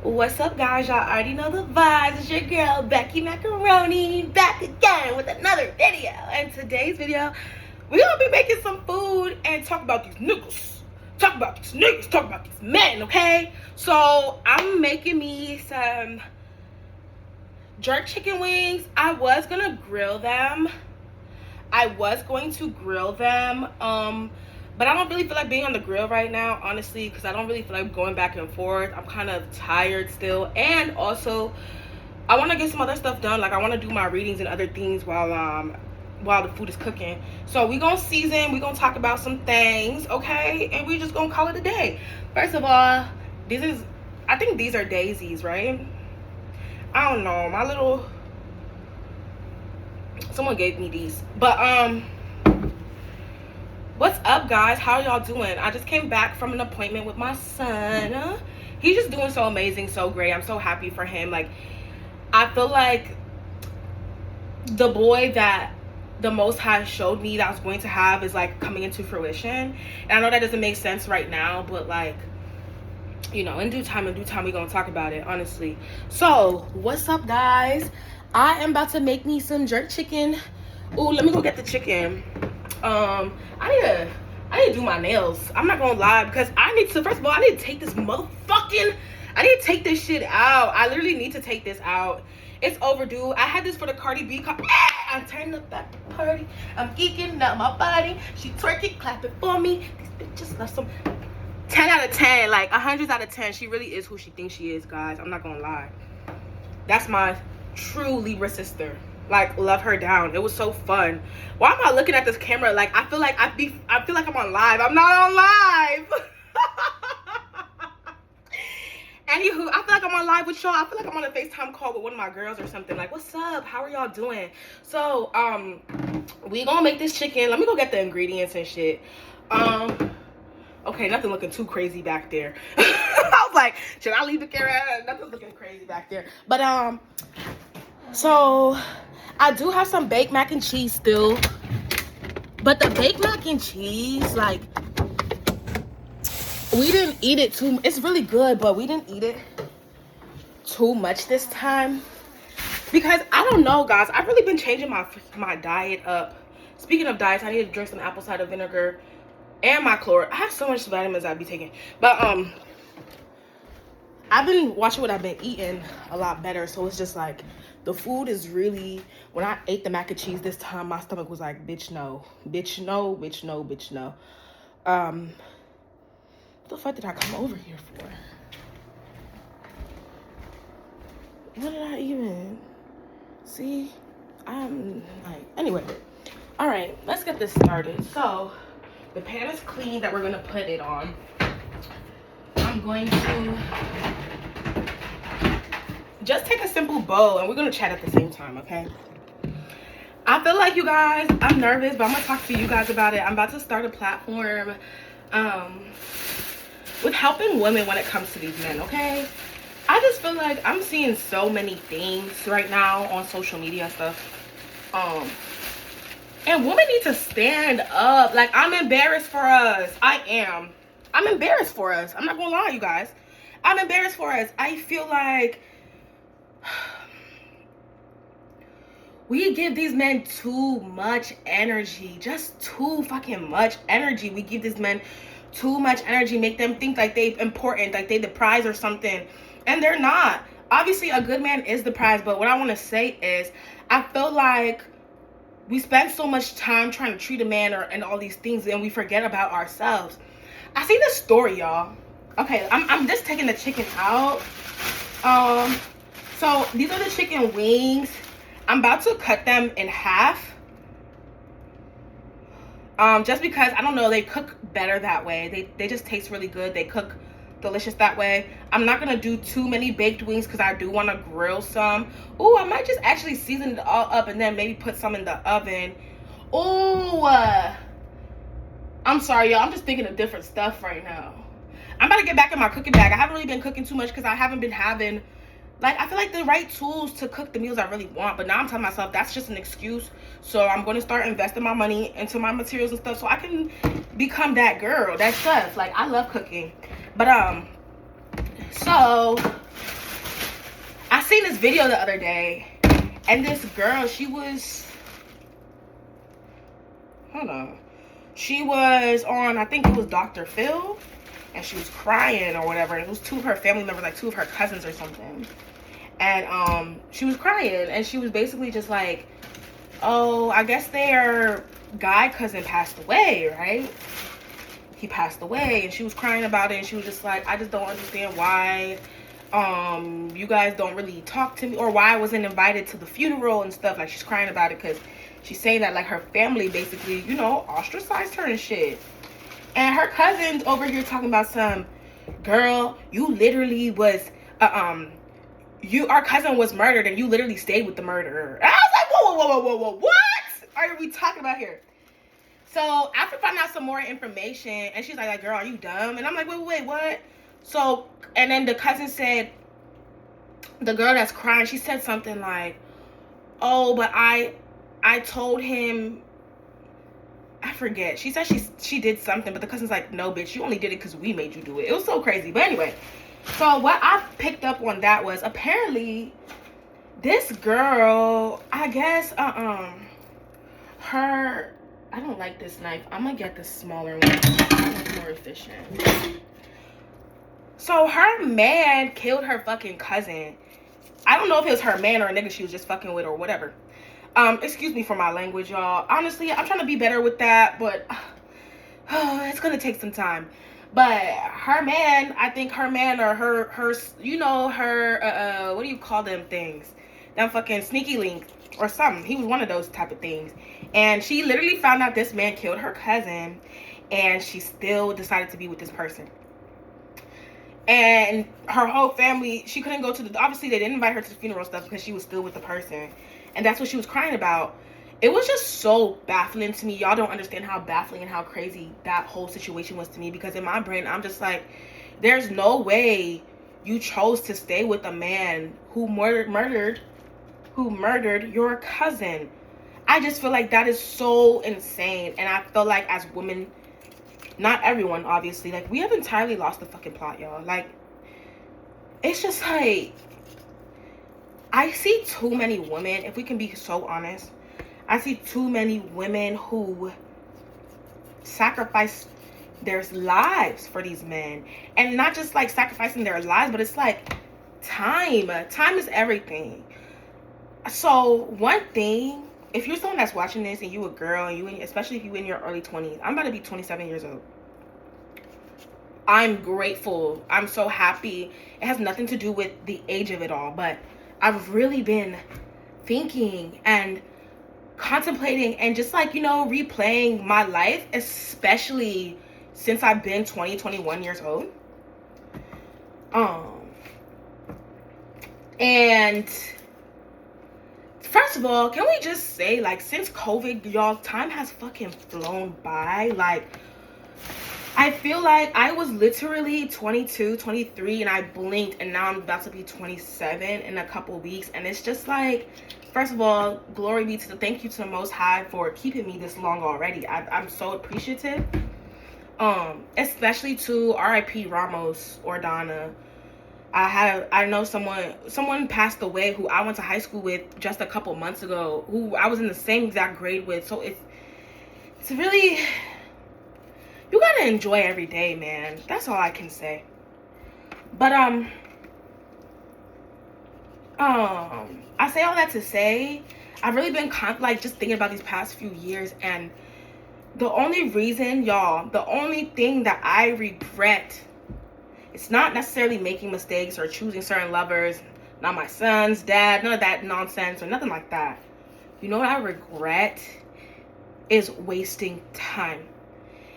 What's up, guys? Y'all already know the vibes. It's your girl, Becky Macaroni, back again with another video. And today's video, we're gonna be making some food and talk about these niggas. Talk about these niggas, talk about these men, okay? So, I'm making me some jerk chicken wings. I was gonna grill them. But I don't really feel like being on the grill right now, honestly, because I don't really feel like going back and forth. I'm kind of tired still. And also, I want to get some other stuff done. Like, I want to do my readings and other things while the food is cooking. So, we're going to season. We're going to talk about some things, okay? And we're just going to call it a day. First of all, I think these are daisies, right? I don't know. Someone gave me these. But, what's up, guys? How y'all doing? I just came back from an appointment with my son. He's just doing so amazing, so great. I'm so happy for him. Like, I feel like the boy that the Most High showed me that I was going to have is like coming into fruition. And I know that doesn't make sense right now, but like, you know, in due time we're gonna talk about it, honestly. So what's up, guys? I am about to make me some jerk chicken. Ooh, let me go get the chicken. I need to do my nails. I'm not gonna lie, because first of all, I need to take this I need to take this shit out. I literally need to take this out. It's overdue. I had this for the Cardi B. I'm turning up at the party. I'm geeking out my body. She twerking, clapping for me. These bitches love some 10 out of 10, like 100 out of 10. She really is who she thinks she is, guys. I'm not gonna lie. That's my true Libra sister. Like, love her down. It was so fun. Why am I looking at this camera? Like, I feel like I'm on live. I'm not on live. Anywho, I feel like I'm on live with y'all. I feel like I'm on a FaceTime call with one of my girls or something. Like, what's up? How are y'all doing? So, we gonna make this chicken. Let me go get the ingredients and shit. Okay, nothing looking too crazy back there. I was like, should I leave the camera? Nothing's looking crazy back there. But, so I do have some baked mac and cheese still, but the baked mac and cheese, like, we didn't eat it too. It's really good, but we didn't eat it too much this time because I don't know, guys. I've really been changing my diet up. Speaking of diets, I need to drink some apple cider vinegar and my chlor. I have so much vitamins I'd be taking, but I've been watching what I've been eating a lot better, so it's just like, the food is really, when I ate the mac and cheese this time, my stomach was like, bitch, no. Bitch, no, bitch, no, bitch, no. What the fuck did I come over here for? What did I even see? I'm like, anyway. All right, let's get this started. So, the pan is clean that we're going to put it on. I'm going to just take a simple bowl and we're gonna chat at the same time, okay? I feel like, you guys, I'm nervous, but I'm gonna talk to you guys about it. I'm about to start a platform with helping women when it comes to these men, okay? I just feel like I'm seeing so many things right now on social media and stuff. And women need to stand up. Like, I'm embarrassed for us. I'm embarrassed for us. I'm not gonna lie, you guys. I'm embarrassed for us. I feel like we give these men too much energy. Just too fucking much energy. We give these men too much energy. Make them think like they're important, like they the prize or something. And they're not. Obviously, a good man is the prize. But what I want to say is, I feel like we spend so much time trying to treat a man and all these things, and we forget about ourselves. I see this story, y'all. Okay, I'm just taking the chicken out. So these are the chicken wings. I'm about to cut them in half. Just because, I don't know, they cook better that way. They just taste really good. They cook delicious that way. I'm not gonna do too many baked wings because I do want to grill some. Ooh, I might just actually season it all up and then maybe put some in the oven. Ooh, I'm sorry, y'all. I'm just thinking of different stuff right now. I'm about to get back in my cooking bag. I haven't really been cooking too much because I haven't been having, like, I feel like the right tools to cook the meals I really want. But now I'm telling myself that's just an excuse. So I'm going to start investing my money into my materials and stuff so I can become that girl, that chef. Like, I love cooking. But, so seen this video the other day, and this girl, she was on, I think it was Dr. Phil, and she was crying or whatever. It was two of her family members, like two of her cousins or something. And she was crying, and she was basically just like, oh, I guess their guy cousin passed away, right? He passed away, and she was crying about it, and she was just like, I just don't understand why you guys don't really talk to me, or why I wasn't invited to the funeral and stuff. Like, she's crying about it because she's saying that, like, her family basically, you know, ostracized her and shit. And her cousin's over here talking about some, girl, you literally was our cousin was murdered, and you literally stayed with the murderer. And I was like, whoa, what are we talking about here? So after finding out some more information, and she's like, girl, are you dumb? And I'm like, wait, what? So, and then the cousin said, the girl that's crying, she said something like, oh, but I told him, I forget. She said she did something, but the cousin's like, no, bitch, you only did it because we made you do it. It was so crazy. But anyway, so what I picked up on that was, apparently this girl, I guess, her, I don't like this knife. I'm gonna get the smaller one. It's more efficient. So her man killed her fucking cousin. I don't know if it was her man or a nigga she was just fucking with or whatever. Excuse me for my language, y'all. Honestly, I'm trying to be better with that, but it's gonna take some time. But her man, I think her man or her, you know, her, what do you call them things? Them fucking sneaky link or something. He was one of those type of things. And she literally found out this man killed her cousin, and she still decided to be with this person. And her whole family, she couldn't go to the, obviously they didn't invite her to the funeral stuff because she was still with the person. And that's what she was crying about. It was just so baffling to me. Y'all don't understand how baffling and how crazy that whole situation was to me, because in my brain, I'm just like, there's no way you chose to stay with a man who murdered your cousin. I just feel like that is so insane. And I feel like as women, not everyone, obviously, like, we have entirely lost the fucking plot, y'all. Like, it's just like, I see too many women, if we can be so honest, I see too many women who sacrifice their lives for these men. And not just like sacrificing their lives, but it's like time. Time is everything. So one thing, if you're someone that's watching this and you a girl, and especially if you in your early 20s, I'm about to be 27 years old. I'm grateful. I'm so happy. It has nothing to do with the age of it all, but I've really been thinking and contemplating and just like, you know, replaying my life, especially since I've been 21 years old. And first of all, can we just say, like, since COVID, y'all, time has fucking flown by. Like, I feel like I was literally 22, 23, and I blinked, and now I'm about to be 27 in a couple weeks. And it's just like, first of all, glory be to thank you to the Most High for keeping me this long already. I'm so appreciative. Especially to R.I.P. Ramos or Donna. I know someone passed away who I went to high school with just a couple months ago, who I was in the same exact grade with. So it's really, you gotta enjoy every day, man. That's all I can say. But I say all that to say, I've really been just thinking about these past few years, and the only reason, y'all, the only thing that I regret, it's not necessarily making mistakes or choosing certain lovers, not my son's dad, none of that nonsense or nothing like that. You know what I regret is wasting time.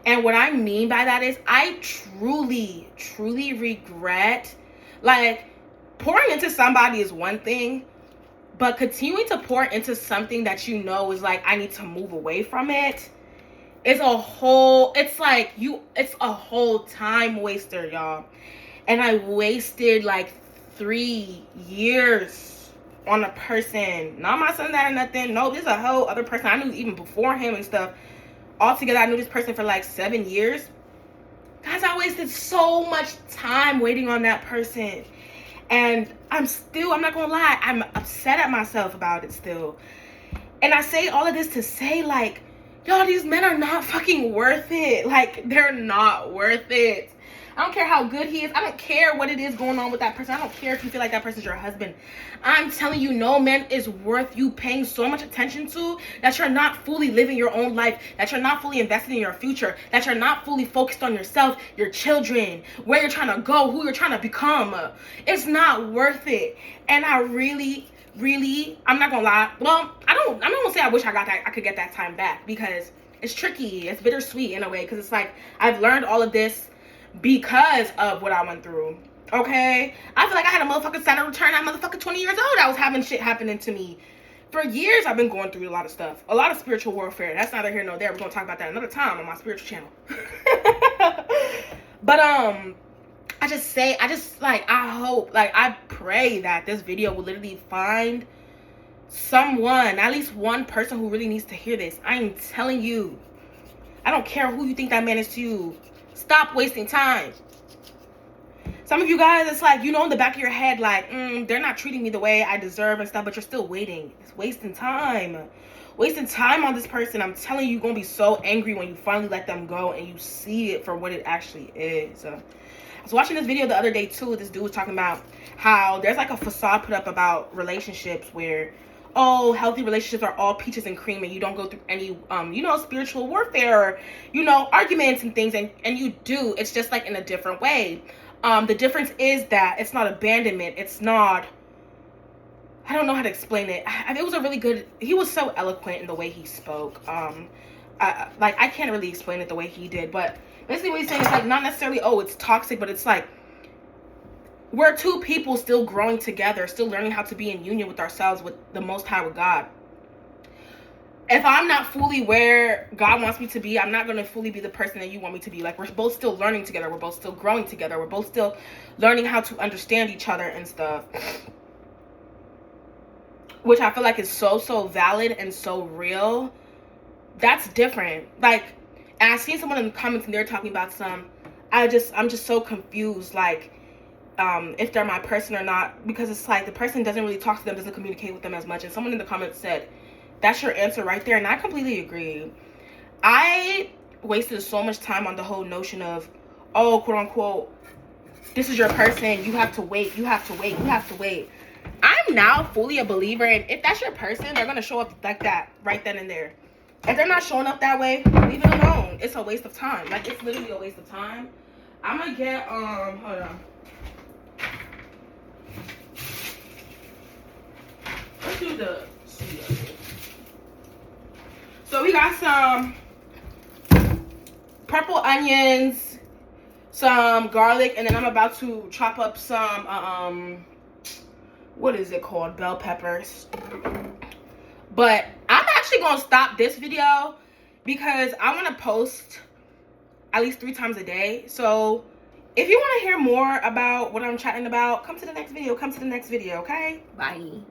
And what I mean by that is I truly regret, like, pouring into somebody is one thing, but continuing to pour into something that you know is like, I need to move away from it, it's a whole time waster, y'all. And I wasted like 3 years on a person. Not my son that or nothing. No, this is a whole other person I knew even before him and stuff. Altogether, I knew this person for like 7 years. Guys, I wasted so much time waiting on that person. And I'm not gonna lie, I'm upset at myself about it still. And I say all of this to say, like, y'all, these men are not fucking worth it. Like, they're not worth it. I don't care how good he is. I don't care what it is going on with that person. I don't care if you feel like that person's your husband. I'm telling you, no man is worth you paying so much attention to that you're not fully living your own life, that you're not fully invested in your future, that you're not fully focused on yourself, your children, where you're trying to go, who you're trying to become. It's not worth it. And I really, I'm not gonna lie. Well, I'm not gonna say I wish I could get that time back, because it's tricky. It's bittersweet in a way, because it's like I've learned all of this because of what I went through. Okay, I feel like I had a motherfucking Saturn return at motherfucking 20 years old. I was having shit happening to me. For years, I've been going through a lot of stuff, a lot of spiritual warfare. That's neither here nor there. We're gonna talk about that another time on my spiritual channel. But I hope, like, I pray that this video will literally find someone, at least one person who really needs to hear this. I am telling you, I don't care who you think that man is to you. Stop wasting time. Some of you guys, it's like, in the back of your head, like, they're not treating me the way I deserve and stuff, but you're still waiting. It's wasting time. Wasting time on this person. I'm telling you, you're going to be so angry when you finally let them go and you see it for what it actually is. I was watching this video the other day, too. This dude was talking about how there's, like, a facade put up about relationships where, oh, healthy relationships are all peaches and cream, and you don't go through any, spiritual warfare or, arguments and things, and you do. It's just, like, in a different way. The difference is that it's not abandonment. It's not, I don't know how to explain it. It was a really good, he was so eloquent in the way he spoke. I can't really explain it the way he did, but basically what he's saying is, like, not necessarily, oh, it's toxic, but it's like, we're two people still growing together, still learning how to be in union with ourselves, with the Most High, with God. If I'm not fully where God wants me to be, I'm not going to fully be the person that you want me to be. Like, we're both still learning together. We're both still growing together. We're both still learning how to understand each other and stuff. Which I feel like is so, so valid and so real. That's different. Like, and I seen someone in the comments and they're talking about I'm just so confused. Like, if they're my person or not. Because it's like the person doesn't really talk to them, doesn't communicate with them as much. And someone in the comments said, that's your answer right there. And I completely agree. I wasted so much time on the whole notion of, oh, quote unquote, this is your person. You have to wait. You have to wait. You have to wait. I'm now fully a believer. And if that's your person, they're going to show up like that right then and there. If they're not showing up that way, leave it alone. It's a waste of time. Like, it's literally a waste of time. I'm going to get, hold on. Let's do the sweet. So we got some purple onions, some garlic, and then I'm about to chop up some, what is it called? Bell peppers. But I'm actually going to stop this video because I want to post at least 3 times a day. So if you want to hear more about what I'm chatting about, come to the next video. Come to the next video, okay? Bye.